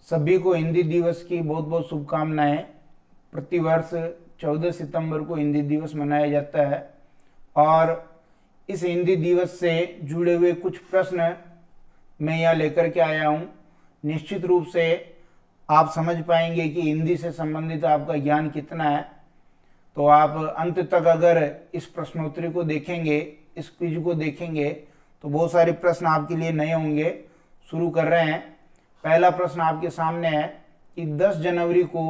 सभी को हिंदी दिवस की बहुत बहुत शुभकामनाएं। प्रतिवर्ष 14 सितंबर को हिंदी दिवस मनाया जाता है और इस हिंदी दिवस से जुड़े हुए कुछ प्रश्न मैं यहाँ लेकर के आया हूँ। निश्चित रूप से आप समझ पाएंगे कि हिंदी से संबंधित आपका ज्ञान कितना है। तो आप अंत तक अगर इस प्रश्नोत्तरी को देखेंगे, इस क्विज को देखेंगे, तो बहुत सारे प्रश्न आपके लिए नए होंगे। शुरू कर रहे हैं। पहला प्रश्न आपके सामने है कि 10 जनवरी को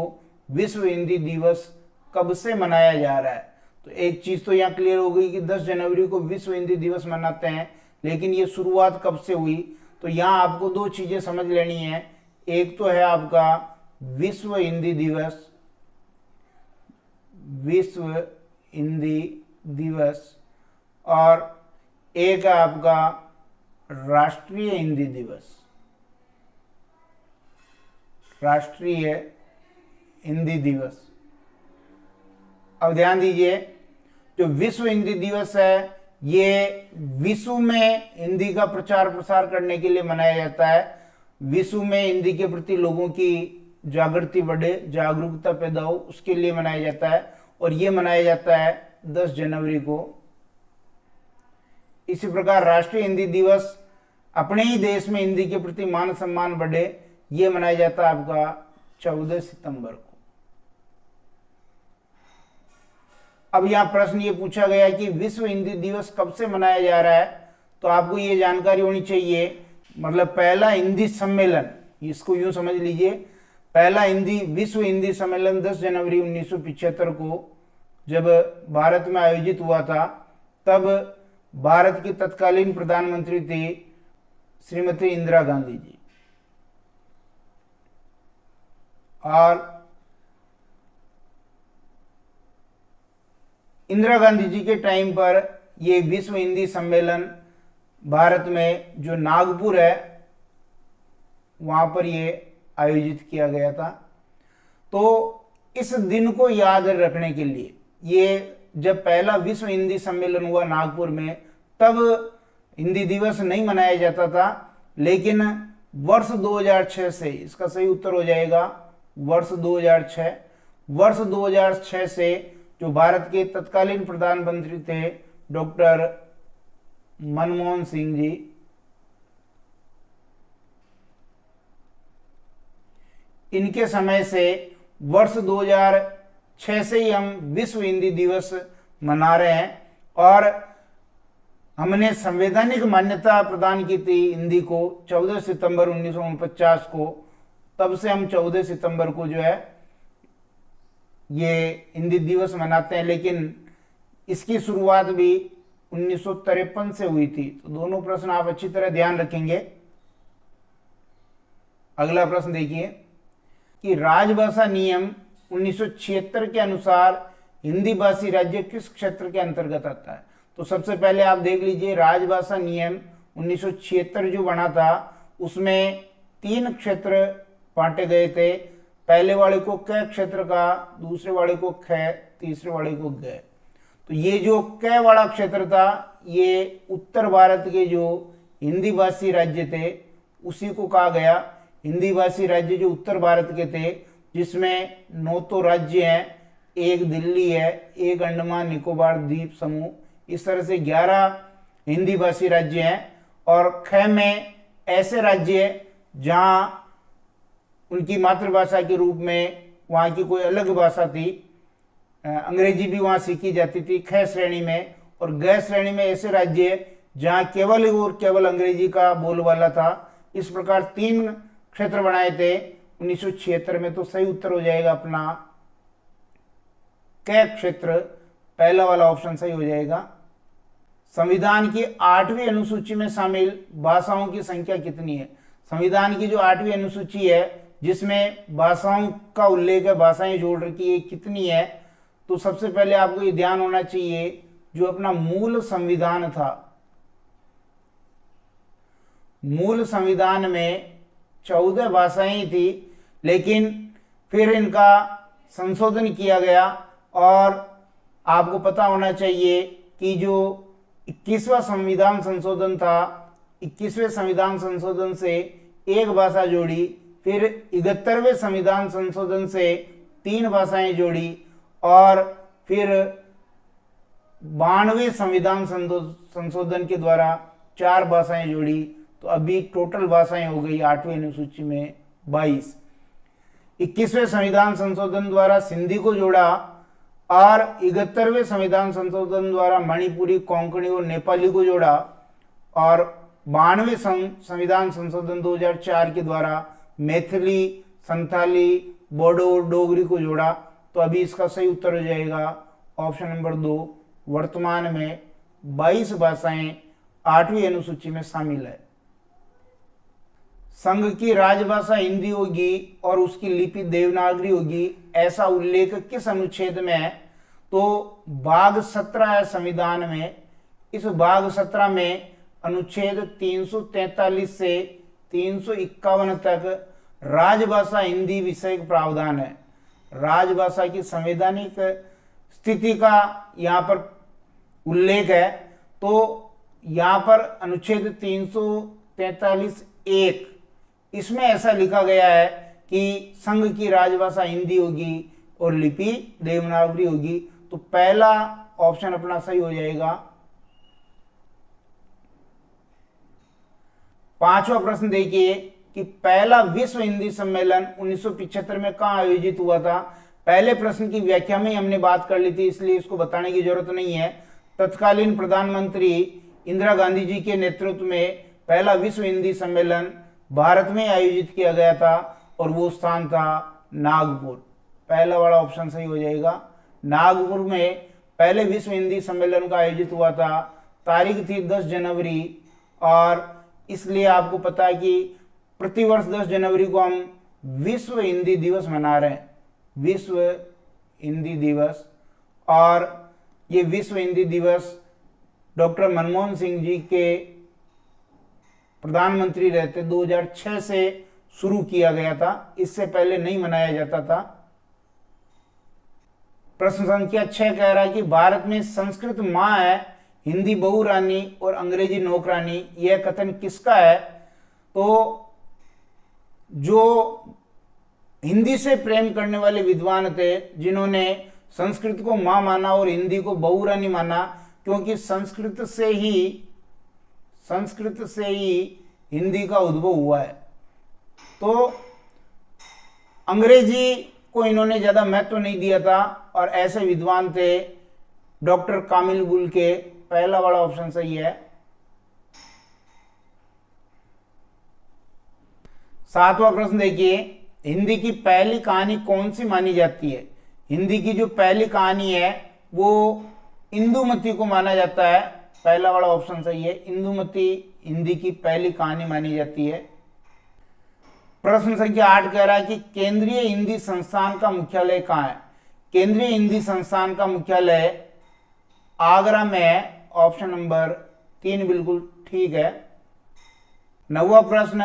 विश्व हिंदी दिवस कब से मनाया जा रहा है। तो एक चीज तो यहाँ क्लियर हो गई कि 10 जनवरी को विश्व हिंदी दिवस मनाते हैं, लेकिन ये शुरुआत कब से हुई। तो यहाँ आपको दो चीजें समझ लेनी है। एक तो है आपका विश्व हिंदी दिवस, विश्व हिंदी दिवस, और एक है आपका राष्ट्रीय हिंदी दिवस, राष्ट्रीय हिंदी दिवस। अब ध्यान दीजिए, जो विश्व हिंदी दिवस है ये विश्व में हिंदी का प्रचार प्रसार करने के लिए मनाया जाता है। विश्व में हिंदी के प्रति लोगों की जागृति बढ़े, जागरूकता पैदा हो, उसके लिए मनाया जाता है और ये मनाया जाता है 10 जनवरी को। इसी प्रकार राष्ट्रीय हिंदी दिवस अपने ही देश में हिंदी के प्रति मान सम्मान बढ़े, ये मनाया जाता है आपका 14 सितंबर को। अब यहां प्रश्न ये पूछा गया कि विश्व हिंदी दिवस कब से मनाया जा रहा है। तो आपको ये जानकारी होनी चाहिए। मतलब पहला हिंदी सम्मेलन, इसको यूं समझ लीजिए, पहला विश्व हिंदी सम्मेलन 10 जनवरी 1975 को जब भारत में आयोजित हुआ था, तब भारत की तत्कालीन प्रधानमंत्री थी श्रीमती इंदिरा गांधी जी। और इंदिरा गांधी जी के टाइम पर यह विश्व हिंदी सम्मेलन भारत में जो नागपुर है वहां पर यह आयोजित किया गया था। तो इस दिन को याद रखने के लिए, ये जब पहला विश्व हिंदी सम्मेलन हुआ नागपुर में, तब हिंदी दिवस नहीं मनाया जाता था, लेकिन वर्ष 2006 से, इसका सही उत्तर हो जाएगा वर्ष 2006। वर्ष 2006 से जो भारत के तत्कालीन प्रधानमंत्री थे डॉक्टर मनमोहन सिंह जी, इनके समय से वर्ष 2006 से ही हम विश्व हिंदी दिवस मना रहे हैं और हमने संवैधानिक मान्यता प्रदान की थी हिंदी को 14 सितंबर 1949 को। तब से हम 14 सितंबर को जो है ये हिंदी दिवस मनाते हैं, लेकिन इसकी शुरुआत भी 1953 से हुई थी। तो दोनों प्रश्न आप अच्छी तरह ध्यान रखेंगे। अगला प्रश्न देखिए कि राजभाषा नियम 1976 के अनुसार हिंदी भाषी राज्य किस क्षेत्र के अंतर्गत आता है। तो सबसे पहले आप देख लीजिए, राजभाषा नियम 1976 जो बना था उसमें 3 क्षेत्र बांटे गए थे। पहले वाले को क क्षेत्र का, दूसरे वाले को ख, तीसरे वाले को ग। तो ये जो क वाला क्षेत्र था ये उत्तर भारत के जो हिंदी भाषी राज्य थे उसी को कहा गया। हिंदी भाषी राज्य जो उत्तर भारत के थे, जिसमें 9 तो राज्य हैं, एक दिल्ली है, एक अंडमान निकोबार द्वीप समूह, इस तरह से 11 हिंदी भाषी राज्य हैं। और ख में ऐसे राज्य जहां उनकी मातृभाषा के रूप में वहाँ की कोई अलग भाषा थी, अंग्रेजी भी वहाँ सीखी जाती थी ख श्रेणी में। और ग श्रेणी में ऐसे राज्य जहाँ केवल और केवल अंग्रेजी का बोलबाला था। इस प्रकार 3 क्षेत्र बनाए थे 1976 में। तो सही उत्तर हो जाएगा अपना क क्षेत्र, पहला वाला ऑप्शन सही हो जाएगा। संविधान की 8वीं अनुसूची में शामिल भाषाओं की संख्या कितनी है। संविधान की जो 8वीं अनुसूची है जिसमें भाषाओं का उल्लेख है, भाषाएं जोड़ रखी है, कितनी है। तो सबसे पहले आपको ये ध्यान होना चाहिए, जो अपना मूल संविधान था, मूल संविधान में 14 भाषाएं थी, लेकिन फिर इनका संशोधन किया गया। और आपको पता होना चाहिए कि जो 21वां संविधान संशोधन था, 21वें संविधान संशोधन से एक भाषा जोड़ी, फिर 71वें संविधान संशोधन से 3 भाषाएं जोड़ी और फिर 92वें संविधान संशोधन के द्वारा 4 भाषाएं जोड़ी। तो अभी टोटल भाषाएं हो गई 8वीं अनुसूची में 22। 21वें संविधान संशोधन द्वारा सिंधी को जोड़ा और 71वें संविधान संशोधन द्वारा मणिपुरी, कोंकणी और नेपाली को जोड़ा और 92वें संविधान संशोधन 2004 के द्वारा मैथिली, संथाली, बोडो और डोगरी को जोड़ा। तो अभी इसका सही उत्तर हो जाएगा ऑप्शन नंबर 2। वर्तमान में 22 भाषाएं 8वीं अनुसूची में शामिल है। संघ की राजभाषा हिंदी होगी और उसकी लिपि देवनागरी होगी, ऐसा उल्लेख किस अनुच्छेद में है? तो भाग 17 है संविधान में। इस भाग 17 में अनुच्छेद 343 से 351 तक राजभाषा हिंदी विषय प्रावधान है। राजभाषा की संवैधानिक स्थिति का यहाँ पर उल्लेख है। तो यहाँ पर अनुच्छेद 343(1) इसमें ऐसा लिखा गया है कि संघ की राजभाषा हिंदी होगी और लिपि देवनागरी होगी। तो पहला ऑप्शन अपना सही हो जाएगा। 5वां प्रश्न देखिए कि पहला विश्व हिंदी सम्मेलन 1975 में कहाँ आयोजित हुआ था? पहले प्रश्न की व्याख्या में ही हमने बात कर ली थी, इसलिए इसको बताने की जरूरत नहीं है। तत्कालीन प्रधानमंत्री इंदिरा गांधी जी के नेतृत्व में पहला विश्व हिंदी सम्मेलन भारत में आयोजित किया गया था और वो स्थान था नागपुर। पहला वाला ऑप्शन सही हो जाएगा। नागपुर में पहले विश्व हिंदी सम्मेलन का आयोजित हुआ था। तारीख थी 10 जनवरी और इसलिए आपको पता है कि प्रतिवर्ष 10 जनवरी को हम विश्व हिंदी दिवस मना रहे हैं, विश्व हिंदी दिवस। और ये विश्व हिंदी दिवस डॉक्टर मनमोहन सिंह जी के प्रधानमंत्री रहते 2006 से शुरू किया गया था, इससे पहले नहीं मनाया जाता था। प्रश्न संख्या 6 कह रहा है कि भारत में संस्कृत मां है, हिंदी बहुरानी और अंग्रेजी नौकरानी, यह कथन किसका है? तो जो हिंदी से प्रेम करने वाले विद्वान थे जिन्होंने संस्कृत को मां माना और हिंदी को बहुरानी माना, क्योंकि संस्कृत से ही हिंदी का उद्भव हुआ है। तो अंग्रेजी को इन्होंने ज्यादा महत्व नहीं दिया था और ऐसे विद्वान थे डॉक्टर कामिल गुल के। पहला वाला ऑप्शन सही है। 7वां प्रश्न देखिए, हिंदी की पहली कहानी कौन सी मानी जाती है? हिंदी की जो पहली कहानी है वो इंदुमती को माना जाता है। पहला वाला ऑप्शन सही है। इंदुमती हिंदी की पहली कहानी मानी जाती है। प्रश्न संख्या 8 कह रहा है कि केंद्रीय हिंदी संस्थान का मुख्यालय कहाँ है? केंद्रीय हिंदी संस्थान का मुख्यालय आगरा में है। ऑप्शन नंबर 3 बिल्कुल ठीक है। 9वां प्रश्न,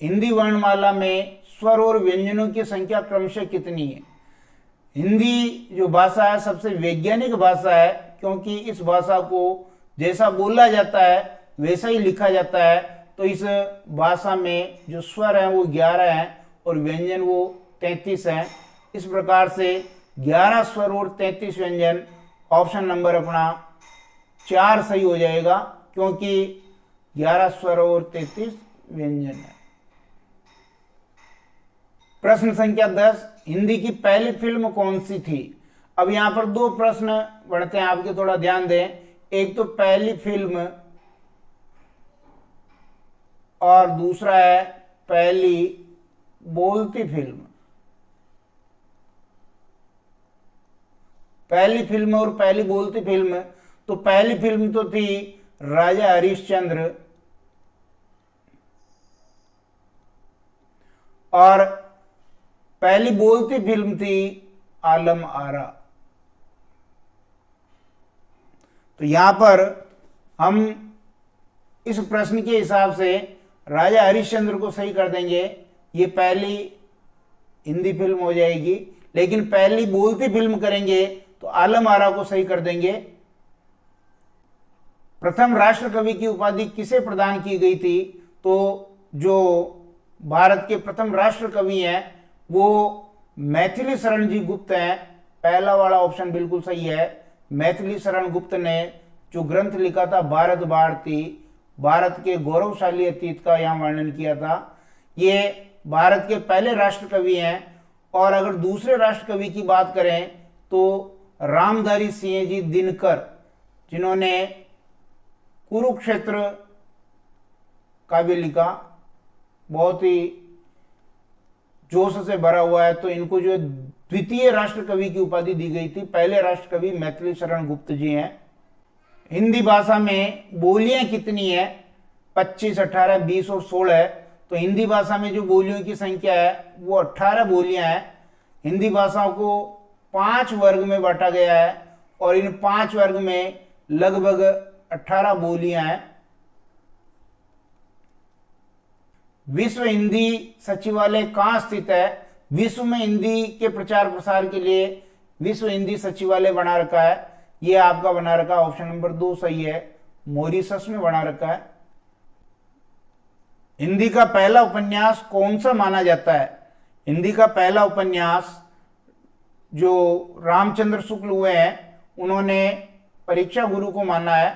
हिंदी वर्णमाला में स्वर और व्यंजनों की संख्या क्रमशः कितनी है? हिंदी जो भाषा है सबसे वैज्ञानिक भाषा है, क्योंकि इस भाषा को जैसा बोला जाता है वैसा ही लिखा जाता है। तो इस भाषा में जो स्वर हैं वो 11 हैं और व्यंजन वो 33 हैं। इस प्रकार से 11 स्वर और 33 व्यंजन, ऑप्शन नंबर अपना 4 सही हो जाएगा, क्योंकि 11 स्वर और 33 व्यंजन है। प्रश्न संख्या 10, हिंदी की पहली फिल्म कौन सी थी? अब यहां पर 2 प्रश्न बढ़ते हैं, आपके थोड़ा ध्यान दें। एक तो पहली फिल्म और दूसरा है पहली बोलती फिल्म। पहली फिल्म और पहली बोलती फिल्म, तो पहली फिल्म तो थी राजा हरिश्चंद्र और पहली बोलती फिल्म थी आलम आरा। तो यहां पर हम इस प्रश्न के हिसाब से राजा हरिश्चंद्र को सही कर देंगे, ये पहली हिंदी फिल्म हो जाएगी। लेकिन पहली बोलती फिल्म करेंगे तो आलम आरा को सही कर देंगे। प्रथम राष्ट्र कवि की उपाधि किसे प्रदान की गई थी? तो जो भारत के प्रथम राष्ट्र कवि हैं वो मैथिली शरण जी गुप्त हैं। पहला वाला ऑप्शन बिल्कुल सही है। मैथिली शरण गुप्त ने जो ग्रंथ लिखा था भारत भारती, भारत के गौरवशाली अतीत का यहाँ वर्णन किया था, ये भारत के पहले राष्ट्र कवि हैं। और अगर दूसरे राष्ट्र कवि की बात करें तो रामधारी सिंह जी दिनकर, जिन्होंने कुरुक्षेत्र काव्य लिखा, बहुत ही जोश से भरा हुआ है, तो इनको जो द्वितीय राष्ट्र कवि की उपाधि दी गई थी। पहले राष्ट्र कवि मैथिली शरण गुप्त जी हैं। हिंदी भाषा में बोलियां कितनी है? 25, 18, 20 और 16 है। तो हिंदी भाषा में जो बोलियों की संख्या है वो 18 बोलियां हैं। हिंदी भाषाओं को 5 वर्ग में बांटा गया है और इन 5 वर्ग में लगभग 18 बोलियां हैं। विश्व हिंदी सचिवालय कहाँ स्थित है? विश्व में हिंदी के प्रचार प्रसार के लिए विश्व हिंदी सचिवालय बना रखा है। यह आपका बना रखा है, ऑप्शन नंबर 2 सही है, मॉरिशस में बना रखा है। हिंदी का पहला उपन्यास कौन सा माना जाता है? हिंदी का पहला उपन्यास जो रामचंद्र शुक्ल हुए हैं, उन्होंने परीक्षा गुरु को माना है।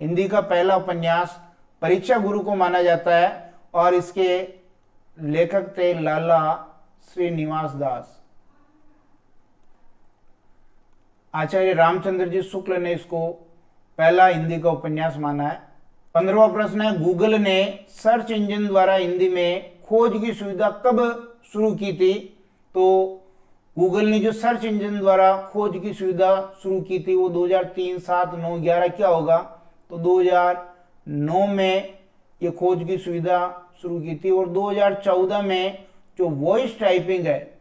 हिंदी का पहला उपन्यास परीक्षा गुरु को माना जाता है और इसके लेखक थे लाला श्रीनिवास दास। आचार्य रामचंद्र जी शुक्ल ने इसको पहला हिंदी का उपन्यास माना है। 15वां प्रश्न है, गूगल ने सर्च इंजन द्वारा हिंदी में खोज की सुविधा कब शुरू की थी? तो गूगल ने जो सर्च इंजन द्वारा खोज की सुविधा शुरू की थी वो 2003, 7, 9, 11 क्या होगा? तो 2009 में ये खोज की सुविधा शुरू की थी। और 2014 में जो वॉइस टाइपिंग है,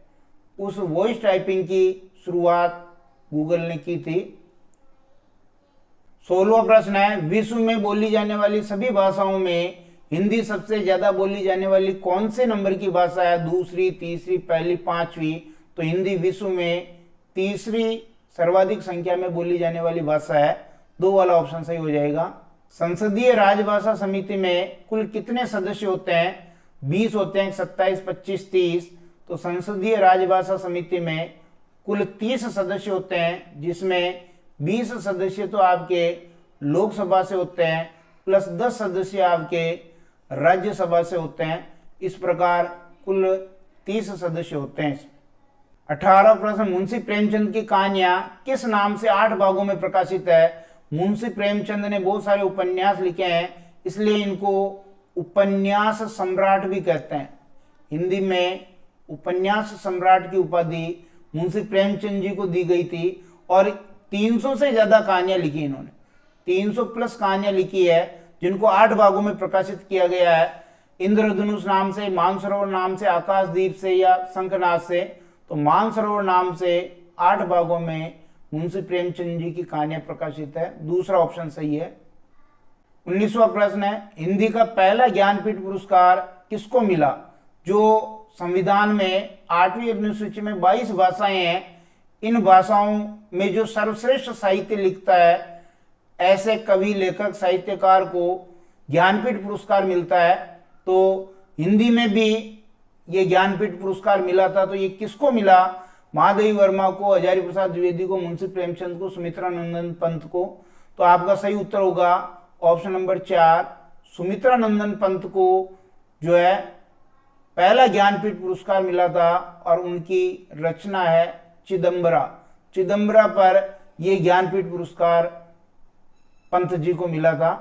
उस वॉइस टाइपिंग की शुरुआत गूगल ने की थी। 16वां प्रश्न है, विश्व में बोली जाने वाली सभी भाषाओं में हिंदी सबसे ज्यादा बोली जाने वाली कौन से नंबर की भाषा है? दूसरी, तीसरी, पहली, पांचवी? तो हिंदी विश्व में तीसरी सर्वाधिक संख्या में बोली जाने वाली भाषा है। 2 वाला ऑप्शन सही हो जाएगा। संसदीय राजभाषा समिति में कुल कितने सदस्य होते हैं? 20 होते हैं, 27, 25, 30। तो संसदीय राजभाषा समिति में कुल 30 सदस्य होते हैं, जिसमें 20 सदस्य तो आपके लोकसभा से होते हैं प्लस 10 सदस्य आपके राज्यसभा से होते हैं। इस प्रकार कुल 30 सदस्य होते हैं। 18वां प्रश्न, मुंशी प्रेमचंद की कहानियां किस नाम से 8 भागों में प्रकाशित है? मुंशी प्रेमचंद ने बहुत सारे उपन्यास लिखे हैं, इसलिए इनको उपन्यास सम्राट भी कहते हैं। हिंदी में उपन्यास सम्राट की उपाधि मुंशी प्रेमचंद जी को दी गई थी और 300 से ज्यादा कहानियां लिखी इन्होंने। 300 प्लस कहानियां लिखी है, जिनको 8 भागों में प्रकाशित किया गया है। इंद्रधनुष नाम से, मानसरोवर नाम से, आकाशदीप से या शंखनाद से। तो मानसरोवर नाम से 8 भागों में मुंशी प्रेमचंद जी की कहानियां प्रकाशित है। दूसरा ऑप्शन सही है। 19वां प्रश्न है, हिंदी का पहला ज्ञानपीठ पुरस्कार किसको मिला? जो संविधान में 8वीं अनुसूची में 22 भाषाएं हैं, इन भाषाओं में जो सर्वश्रेष्ठ साहित्य लिखता है, ऐसे कवि, लेखक, साहित्यकार को ज्ञानपीठ पुरस्कार मिलता है। तो हिंदी में भी ये ज्ञानपीठ पुरस्कार मिला था। तो ये किसको मिला? महादेवी वर्मा को, हजारी प्रसाद द्विवेदी को, मुंशी प्रेमचंद को, सुमित्रा नंदन पंत को। तो आपका सही उत्तर होगा ऑप्शन नंबर 4, सुमित्रा नंदन पंत को जो है पहला ज्ञानपीठ पुरस्कार मिला था और उनकी रचना है चिदंबरा। चिदंबरा पर यह ज्ञानपीठ पुरस्कार पंत जी को मिला था।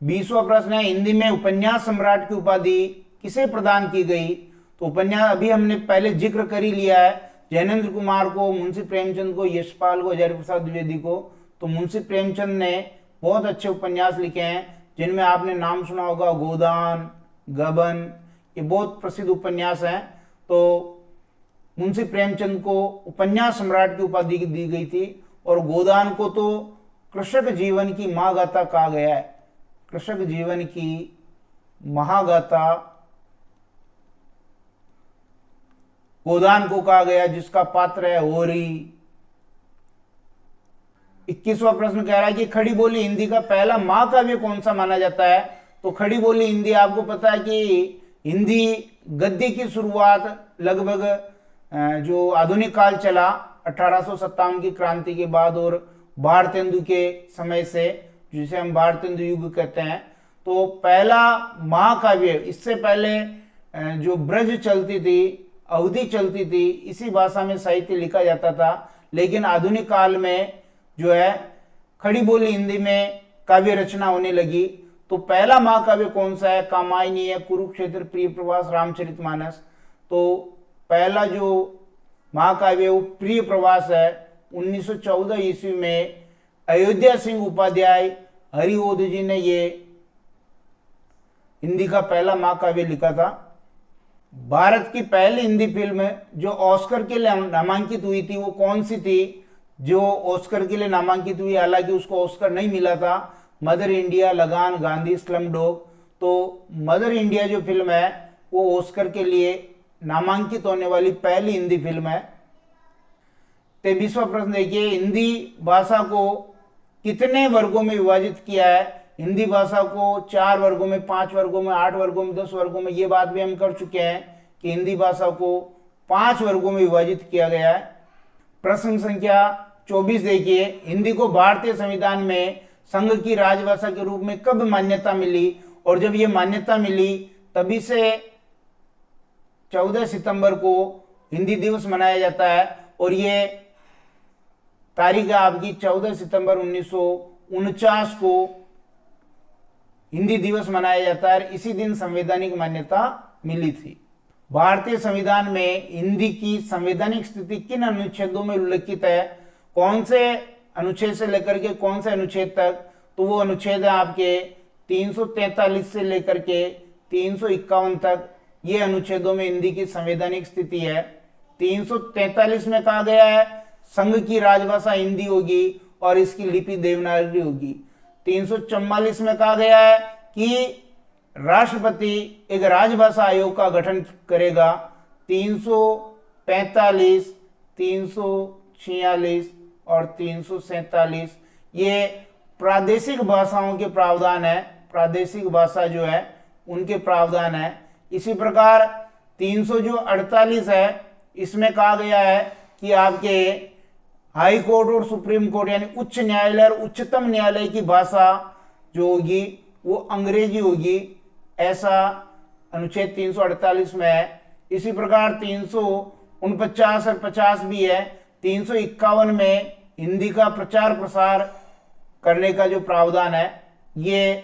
20वां प्रश्न है, हिंदी में उपन्यास सम्राट की उपाधि किसे प्रदान की गई? तो उपन्यास अभी हमने पहले जिक्र कर ही लिया है, जैनेन्द्र कुमार को, मुंशी प्रेमचंद को, यशपाल को, हजारी प्रसाद द्विवेदी को। तो मुंशी प्रेमचंद ने बहुत अच्छे उपन्यास लिखे हैं, जिनमें आपने नाम सुना होगा गोदान, गबन, ये बहुत प्रसिद्ध उपन्यास हैं। तो मुंशी प्रेमचंद को उपन्यास सम्राट की उपाधि दी गई थी और गोदान को तो कृषक जीवन की महागाथा कहा गया है। कृषक जीवन की महागाथा गोदान को कहा गया, जिसका पात्र है होरी। 21वां प्रश्न कह रहा है कि खड़ी बोली हिंदी का पहला महाकाव्य कौन सा माना जाता है? तो खड़ी बोली हिंदी आपको पता है कि हिंदी गद्य की शुरुआत लगभग जो आधुनिक काल चला 1857 की क्रांति के बाद और भारतेंदु के समय से, जिसे हम भारतेंदु युग कहते हैं, तो पहला महाकाव्य, इससे पहले जो ब्रज चलती थी, अवधि चलती थी, इसी भाषा में साहित्य लिखा जाता था। लेकिन आधुनिक काल में जो है खड़ी बोली हिंदी में काव्य रचना होने लगी। तो पहला महाकाव्य कौन सा है? कामायनी है, कुरुक्षेत्र, प्रिय प्रवास, रामचरितमानस। तो पहला जो महाकाव्य वो प्रिय प्रवास है। 1914 ईस्वी में अयोध्या सिंह उपाध्याय हरिओध जी ने ये हिंदी का पहला महाकाव्य लिखा था। भारत की पहली हिंदी फिल्म जो ऑस्कर के लिए नामांकित हुई थी वो कौन सी थी? जो ऑस्कर के लिए नामांकित हुई, हालांकि उसको ऑस्कर नहीं मिला था, मदर इंडिया, लगान, गांधी, स्लम डॉग। तो मदर इंडिया जो फिल्म है वो ऑस्कर के लिए नामांकित होने वाली पहली हिंदी फिल्म है। 23वां प्रश्न देखिए, हिंदी भाषा को कितने वर्गों में विभाजित किया है? हिंदी भाषा को 4 वर्गों में, 5 वर्गों में, 8 वर्गों में, 10 वर्गों में। ये बात भी हम कर चुके हैं कि हिंदी भाषा को 5 वर्गों में विभाजित किया गया है। प्रश्न संख्या 24 देखिए, हिंदी को भारतीय संविधान में संघ की राजभाषा के रूप में कब मान्यता मिली? और जब ये मान्यता मिली तभी से 14 सितंबर को हिंदी दिवस मनाया जाता है। और ये तारीख है आपकी 14 सितंबर 1949 को हिंदी दिवस मनाया जाता है। इसी दिन संवैधानिक मान्यता मिली थी। भारतीय संविधान में हिंदी की संवैधानिक स्थिति किन अनुच्छेदों में उल्लिखित है? कौन से अनुच्छेद से लेकर के कौन से अनुच्छेद तक? तो वो अनुच्छेद है आपके 343 से लेकर के 351 तक। ये अनुच्छेदों में हिंदी की संवैधानिक स्थिति है। 343 में कहा गया है संघ की राजभाषा हिंदी होगी और इसकी लिपि देवनागरी होगी। 344 में कहा गया है कि राष्ट्रपति एक राजभाषा आयोग का गठन करेगा। 345, 346 और 347 ये प्रादेशिक भाषाओं के प्रावधान है, प्रादेशिक भाषा जो है उनके प्रावधान है। इसी प्रकार 348 है, इसमें कहा गया है कि आपके हाई कोर्ट और सुप्रीम कोर्ट यानी उच्च न्यायालय और उच्चतम न्यायालय की भाषा जो होगी वो अंग्रेजी होगी, ऐसा अनुच्छेद 348 में है। इसी प्रकार 349 और 50 भी है। 351 में हिंदी का प्रचार प्रसार करने का जो प्रावधान है ये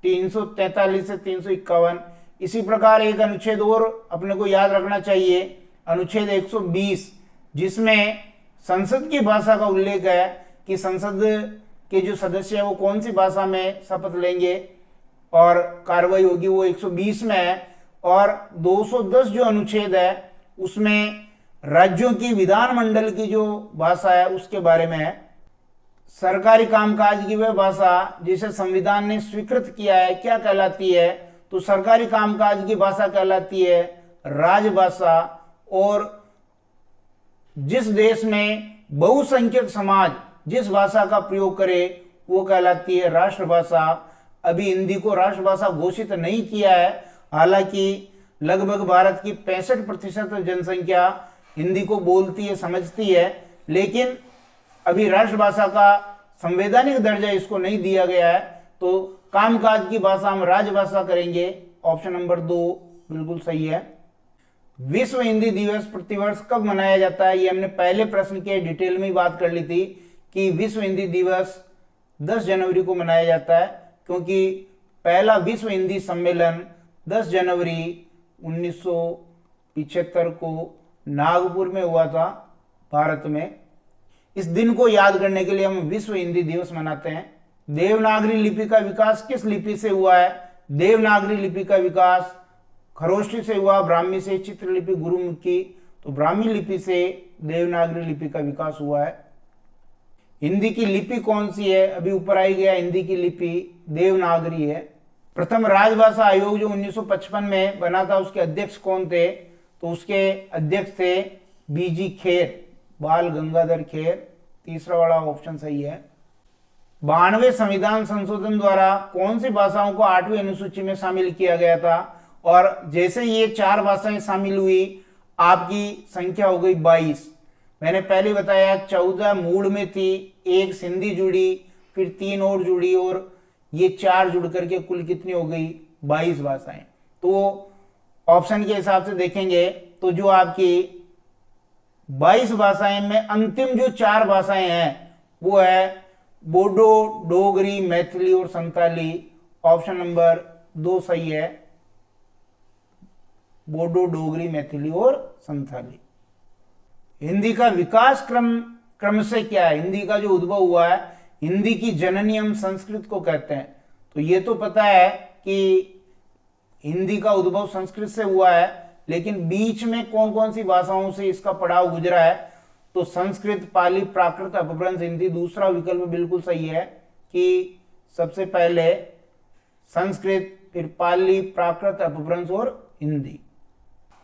343 से 351। इसी प्रकार एक अनुच्छेद और अपने को याद रखना चाहिए, अनुच्छेद 120, जिसमें संसद की भाषा का उल्लेख है कि संसद के जो सदस्य है वो कौन सी भाषा में शपथ लेंगे और कार्रवाई होगी, वो 120 में है। और 210 जो अनुच्छेद है उसमें राज्यों की विधानमंडल की जो भाषा है उसके बारे में है। सरकारी कामकाज की वह भाषा जिसे संविधान ने स्वीकृत किया है क्या कहलाती है? तो सरकारी कामकाज की भाषा कहलाती है राजभाषा। और जिस देश में बहुसंख्यक समाज जिस भाषा का प्रयोग करे वो कहलाती है राष्ट्रभाषा। अभी हिंदी को राष्ट्रभाषा घोषित नहीं किया है, हालांकि लगभग भारत की 65% जनसंख्या हिंदी को बोलती है, समझती है, लेकिन अभी राष्ट्रभाषा का संवैधानिक दर्जा इसको नहीं दिया गया है। तो कामकाज की भाषा हम राजभाषा करेंगे। ऑप्शन नंबर 2 बिल्कुल सही है। विश्व हिंदी दिवस प्रतिवर्ष कब मनाया जाता है? ये हमने पहले प्रश्न के डिटेल में ही बात कर ली थी कि विश्व हिंदी दिवस 10 जनवरी को मनाया जाता है, क्योंकि पहला विश्व हिंदी सम्मेलन 10 जनवरी 1975 को नागपुर में हुआ था, भारत में। इस दिन को याद करने के लिए हम विश्व हिंदी दिवस मनाते हैं। देवनागरी लिपि का विकास किस लिपि से हुआ है? देवनागरी लिपि का विकास खरोष्ठी से हुआ, ब्राह्मी से, चित्रलिपि, गुरुमुखी। तो ब्राह्मी लिपि से देवनागरी लिपि का विकास हुआ है। हिंदी की लिपि कौन सी है? अभी ऊपर आई गया, हिंदी की लिपि देवनागरी है। प्रथम राजभाषा आयोग जो 1955 में बना था उसके अध्यक्ष कौन थे? तो उसके अध्यक्ष थे बीजी खेर, बाल गंगाधर खेर। तीसरा वाला ऑप्शन सही है। 92वें संविधान संशोधन द्वारा कौन सी भाषाओं को 8वीं अनुसूची में शामिल किया गया था? और जैसे ये 4 भाषाएं शामिल हुई आपकी संख्या हो गई 22। मैंने पहले बताया 14 मूल में थी, 1 सिंधी जुड़ी, फिर 3 और जुड़ी और ये 4 जुड़ करके कुल कितनी हो गई 22 भाषाएं। तो ऑप्शन के हिसाब से देखेंगे तो जो आपकी 22 भाषाएं में अंतिम जो 4 भाषाएं हैं वो है बोडो, डोगरी, मैथिली और संताली। ऑप्शन नंबर 2 सही है, बोडो, डोगरी, मैथिली और संथाली। हिंदी का विकास क्रम से क्या है, हिंदी का जो उद्भव हुआ है, हिंदी की जननी हम संस्कृत को कहते हैं। तो ये तो पता है कि हिंदी का उद्भव संस्कृत से हुआ है, लेकिन बीच में कौन कौन सी भाषाओं से इसका पड़ाव गुजरा है, तो संस्कृत, पाली, प्राकृत, अपभ्रंश, हिंदी। दूसरा विकल्प बिल्कुल सही है कि सबसे पहले संस्कृत, फिर पाली, प्राकृत, अपभ्रंश और हिंदी।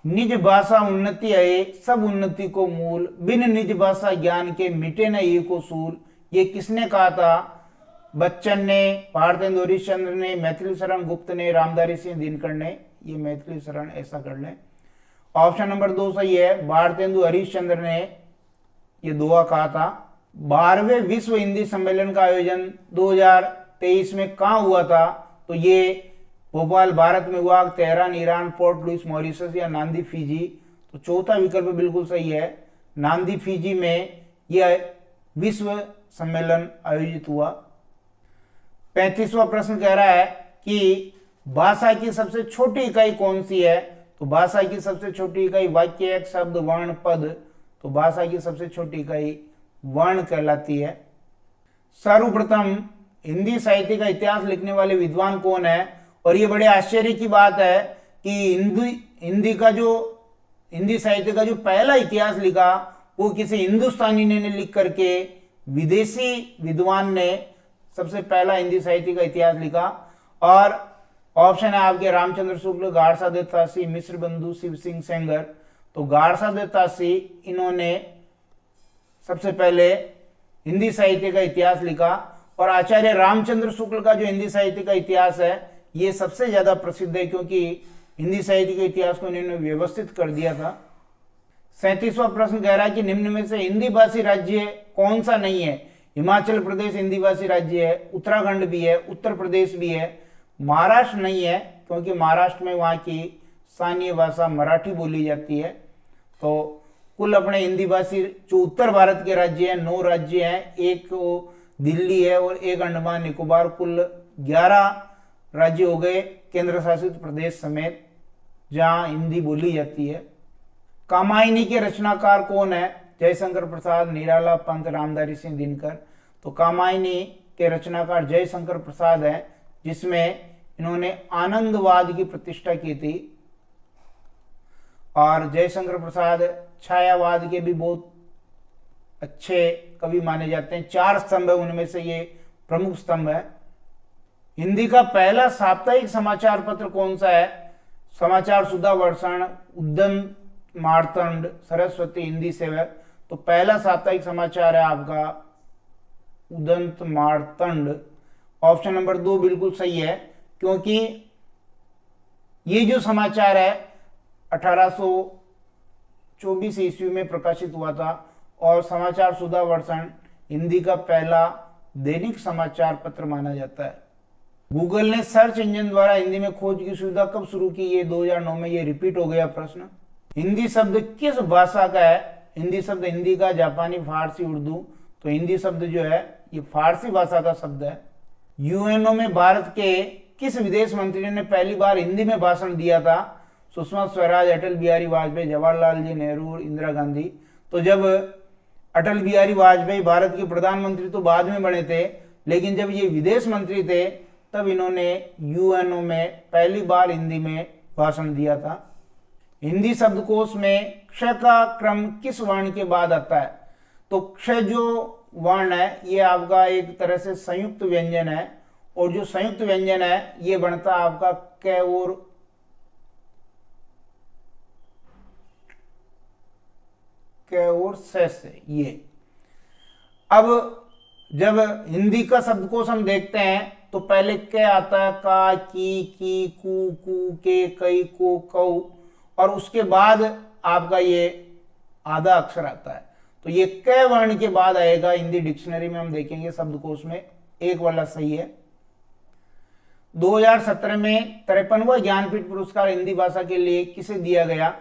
निज भाषा उन्नति है, सब उन्नति को मूल, बिन निज भाषा ज्ञान के मिटे न ये को सूल। ये किसने कहा था? बच्चन ने, भारतेंदु हरिश्चंद्र ने, मैथिली शरण गुप्त ने, रामधारी सिंह दिनकर ने। ये मैथिली शरण ऐसा कर लें। ऑप्शन नंबर 2 सही है, भारतेंदु हरिश्चंद्र ने ये दुआ कहा था। 12वें विश्व हिंदी सम्मेलन का आयोजन 2023 में कहाँ हुआ था? तो ये भोपाल भारत में हुआ, Tehran Iran, Port Louis Mauritius या नांदी फिजी। तो चौथा विकल्प बिल्कुल सही है, नांदी फिजी में यह विश्व सम्मेलन आयोजित हुआ। 35वां प्रश्न कह रहा है कि भाषा की सबसे छोटी इकाई कौन सी है? तो भाषा की सबसे छोटी इकाई वाक्य, एक शब्द, वर्ण, पद। तो भाषा की सबसे छोटी इकाई वर्ण कहलाती है। सर्वप्रथम हिंदी साहित्य का इतिहास लिखने वाले विद्वान कौन है? और ये बड़े आश्चर्य की बात है कि हिंदी साहित्य का जो पहला इतिहास लिखा वो किसी हिंदुस्तानी ने लिख करके विदेशी विद्वान ने सबसे पहला हिंदी साहित्य का इतिहास लिखा। और ऑप्शन है आपके रामचंद्र शुक्ल, गाड़सा दत्तासी, मिश्र बंधु, शिव सिंह सेंगर। तो गाड़सा दत्तासी इन्होंने सबसे पहले हिंदी साहित्य का इतिहास लिखा। और आचार्य रामचंद्र शुक्ल का जो हिंदी साहित्य का इतिहास है ये सबसे ज्यादा प्रसिद्ध है, क्योंकि हिंदी साहित्य के इतिहास को इन्होंने व्यवस्थित कर दिया था। 37वां प्रश्न कह रहा है कि निम्न में से हिंदी भाषी राज्य कौन सा नहीं है? हिमाचल प्रदेश हिंदी भाषी राज्य है, उत्तराखंड भी है, उत्तर प्रदेश भी है, महाराष्ट्र नहीं है, क्योंकि महाराष्ट्र में वहाँ की स्थानीय भाषा मराठी बोली जाती है। तो कुल अपने हिंदी भाषी जो उत्तर भारत के राज्य हैं 9 राज्य हैं, एक दिल्ली है और एक अंडमान निकोबार, कुल 11 राज्य हो गए केंद्र शासित प्रदेश समेत जहां हिंदी बोली जाती है। कामायनी के रचनाकार कौन है? जयशंकर प्रसाद, निराला पंत, रामधारी सिंह दिनकर। तो कामायनी के रचनाकार जयशंकर प्रसाद है, जिसमें इन्होंने आनंदवाद की प्रतिष्ठा की थी। और जयशंकर प्रसाद छायावाद के भी बहुत अच्छे कवि माने जाते हैं। 4 स्तंभ है, उनमें से ये प्रमुख स्तंभ है। हिंदी का पहला साप्ताहिक समाचार पत्र कौन सा है? समाचार सुधा वर्षण, उद्दंत मार्तंड, सरस्वती, हिंदी सेवक। तो पहला साप्ताहिक समाचार है आपका उदंत मार्तंड। ऑप्शन नंबर 2 बिल्कुल सही है, क्योंकि ये जो समाचार है 1824 ईस्वी में प्रकाशित हुआ था। और समाचार सुधा वर्षण हिंदी का पहला दैनिक समाचार पत्र माना जाता है। गूगल ने सर्च इंजन द्वारा हिंदी में खोज की सुविधा कब शुरू की? ये 2009 में ये रिपीट हो गया प्रश्न। हिंदी शब्द किस भाषा का है? हिंदी शब्द हिंदी का, जापानी, फारसी, उर्दू। तो हिंदी शब्द जो है ये फारसी भाषा का शब्द है। यूएनओ में भारत के किस विदेश मंत्री ने पहली बार हिंदी में भाषण दिया था? सुषमा स्वराज, अटल बिहारी वाजपेयी, जवाहरलाल जी नेहरू और इंदिरा गांधी। तो जब अटल बिहारी वाजपेयी भारत के प्रधानमंत्री तो बाद में बने थे, लेकिन जब ये विदेश मंत्री थे तब इन्होंने यूएनओ में पहली बार हिंदी में भाषण दिया था। हिंदी शब्दकोश में क्ष का क्रम किस वर्ण के बाद आता है? तो क्ष जो वर्ण है ये आपका एक तरह से संयुक्त व्यंजन है, और जो संयुक्त व्यंजन है ये बनता आपका क और से। ये अब जब हिंदी का शब्दकोश हम देखते हैं तो पहले क आता है, का, की, कू, के, कई, को, कऊ, और उसके बाद आपका ये आधा अक्षर आता है। तो ये क वर्ण के बाद आएगा। हिंदी डिक्शनरी में हम देखेंगे शब्दकोश में, एक वाला सही है। 2017 में 53वां ज्ञानपीठ पुरस्कार हिंदी भाषा के लिए किसे दिया गया?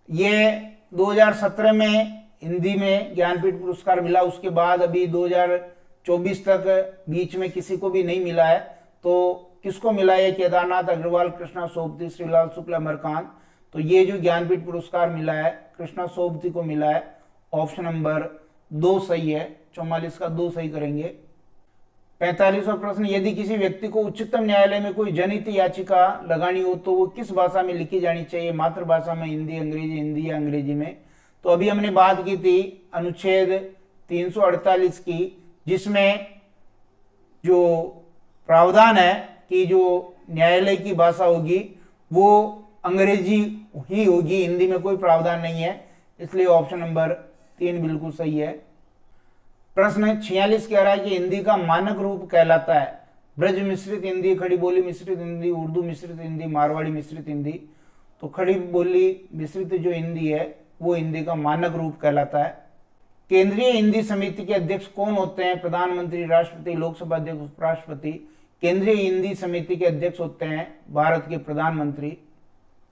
ये 2017 में हिंदी में ज्ञानपीठ पुरस्कार मिला, उसके बाद अभी 2024 तक बीच में किसी को भी नहीं मिला है। तो किसको मिला है? केदारनाथ अग्रवाल, कृष्णा सोबती, श्रीलाल शुक्ल, अमरकांत। तो ये जो ज्ञानपीठ पुरस्कार मिला है कृष्णा सोबती को मिला है। ऑप्शन नंबर 2 सही है। 44 का 2 सही करेंगे। 45वां प्रश्न, यदि किसी व्यक्ति को उच्चतम न्यायालय में कोई जनहित याचिका लगानी हो तो वो किस भाषा में लिखी जानी चाहिए? मातृभाषा में, हिंदी, अंग्रेजी, हिंदी या अंग्रेजी में? तो अभी हमने बात की थी अनुच्छेद 348 की, जिसमें जो प्रावधान है कि जो न्यायालय की भाषा होगी वो अंग्रेजी ही होगी, हिंदी में कोई प्रावधान नहीं है, इसलिए ऑप्शन नंबर 3 बिल्कुल सही है। प्रश्न 46 कह रहा है कि हिंदी का मानक रूप कहलाता है ब्रज मिश्रित हिंदी, खड़ी बोली मिश्रित हिंदी, उर्दू मिश्रित हिंदी, मारवाड़ी मिश्रित हिंदी। तो खड़ी बोली मिश्रित जो हिंदी है वो हिंदी का मानक रूप कहलाता है। केंद्रीय हिंदी समिति के अध्यक्ष कौन होते हैं? प्रधानमंत्री, राष्ट्रपति, लोकसभा अध्यक्ष, उपराष्ट्रपति। केंद्रीय हिंदी समिति के अध्यक्ष होते हैं भारत के प्रधानमंत्री।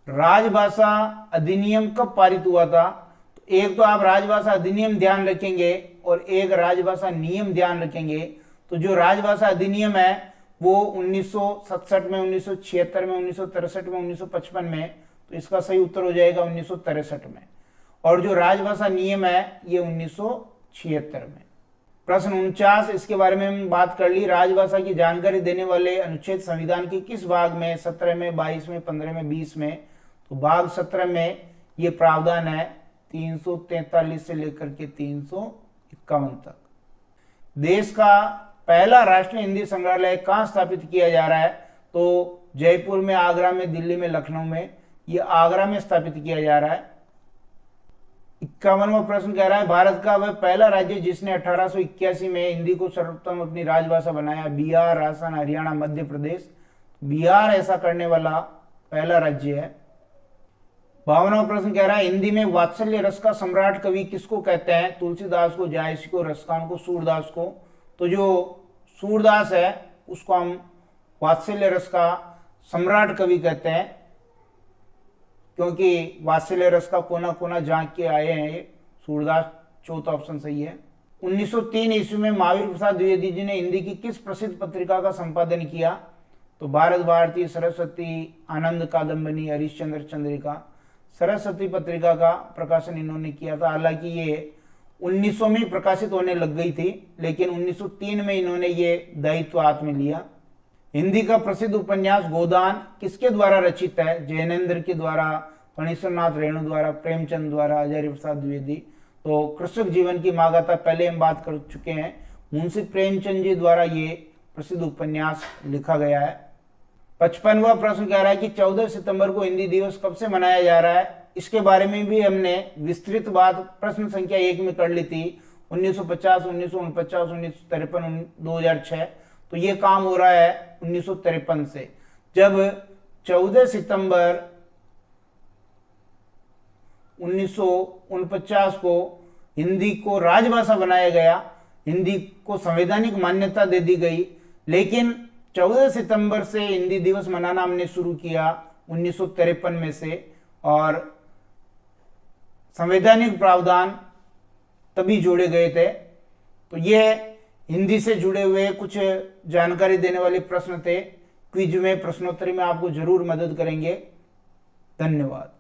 राजभाषा अधिनियम कब पारित हुआ था? तो एक तो आप राजभाषा अधिनियम ध्यान रखेंगे और एक राजभाषा नियम ध्यान रखेंगे। तो जो राजभाषा अधिनियम है वो 1967 में, 1976 में, 1963 में, 1955 में। तो इसका सही उत्तर हो जाएगा 1963 में। और जो राजभाषा नियम है ये 1976 में। प्रश्न 49, इसके बारे में हम बात कर ली। राजभाषा की जानकारी देने वाले अनुच्छेद संविधान के किस भाग में? 17 में, 22 में, 15 में, 20 में? तो भाग 17 में ये प्रावधान है 343 से लेकर के 351 तक। देश का पहला राष्ट्रीय हिंदी संग्रहालय कहाँ स्थापित किया जा रहा है? तो जयपुर में, आगरा में, दिल्ली में, लखनऊ में। ये आगरा में स्थापित किया जा रहा है। 51वां प्रश्न कह रहा है भारत का वह पहला राज्य जिसने 1881 में हिंदी को सर्वोत्तम अपनी राजभाषा बनाया? बिहार, राजस्थान, हरियाणा, मध्य प्रदेश। बिहार ऐसा करने वाला पहला राज्य है। 52वां प्रश्न कह रहा है हिंदी में वात्सल्य रस का सम्राट कवि किसको कहते हैं? तुलसीदास को, जायसी को, रसखान को, सूरदास को। तो जो सूरदास है उसको हम वात्सल्य रस का सम्राट कवि कहते हैं, क्योंकि वात्सल्य रस का कोना कोना झांक के आए हैं ये सूरदास। चौथा ऑप्शन सही है। 1903 ईस्वी में महावीर प्रसाद द्विवेदी जी ने हिंदी की किस प्रसिद्ध पत्रिका का संपादन किया? तो भारत भारती, सरस्वती, आनंद कादम्बनी, हरिश्चंद्र चंद्रिका। सरस्वती पत्रिका का प्रकाशन इन्होंने किया था। हालांकि ये 1900 में प्रकाशित होने लग गई थी, लेकिन 1903 में इन्होंने ये दायित्व हाथ में लिया। हिंदी का प्रसिद्ध उपन्यास गोदान किसके द्वारा रचित है? जैनेन्द्र के द्वारा, फणीश्वरनाथ रेणु द्वारा, प्रेमचंद द्वारा, आचार्य प्रसाद द्विवेदी। तो कृषक जीवन की महागाथा पहले हम बात कर चुके हैं, मुंशी प्रेमचंद जी द्वारा ये प्रसिद्ध उपन्यास लिखा गया है। 55वां प्रश्न कह रहा है कि 14 सितंबर को हिंदी दिवस कब से मनाया जा रहा है? इसके बारे में भी हमने विस्तृत बात प्रश्न संख्या 1 में कर ली थी। 1950, 1949, 1953, 2006। तो ये काम हो रहा है 1953 से, जब 14 सितंबर 1949 को हिंदी को राजभाषा बनाया गया, हिंदी को संवैधानिक मान्यता दे दी गई। लेकिन 14 सितंबर से हिंदी दिवस मनाना हमने शुरू किया 1953 में से, और संवैधानिक प्रावधान तभी जोड़े गए थे। तो ये हिंदी से जुड़े हुए कुछ जानकारी देने वाले प्रश्न थे। क्विज में, प्रश्नोत्तरी में आपको जरूर मदद करेंगे। धन्यवाद।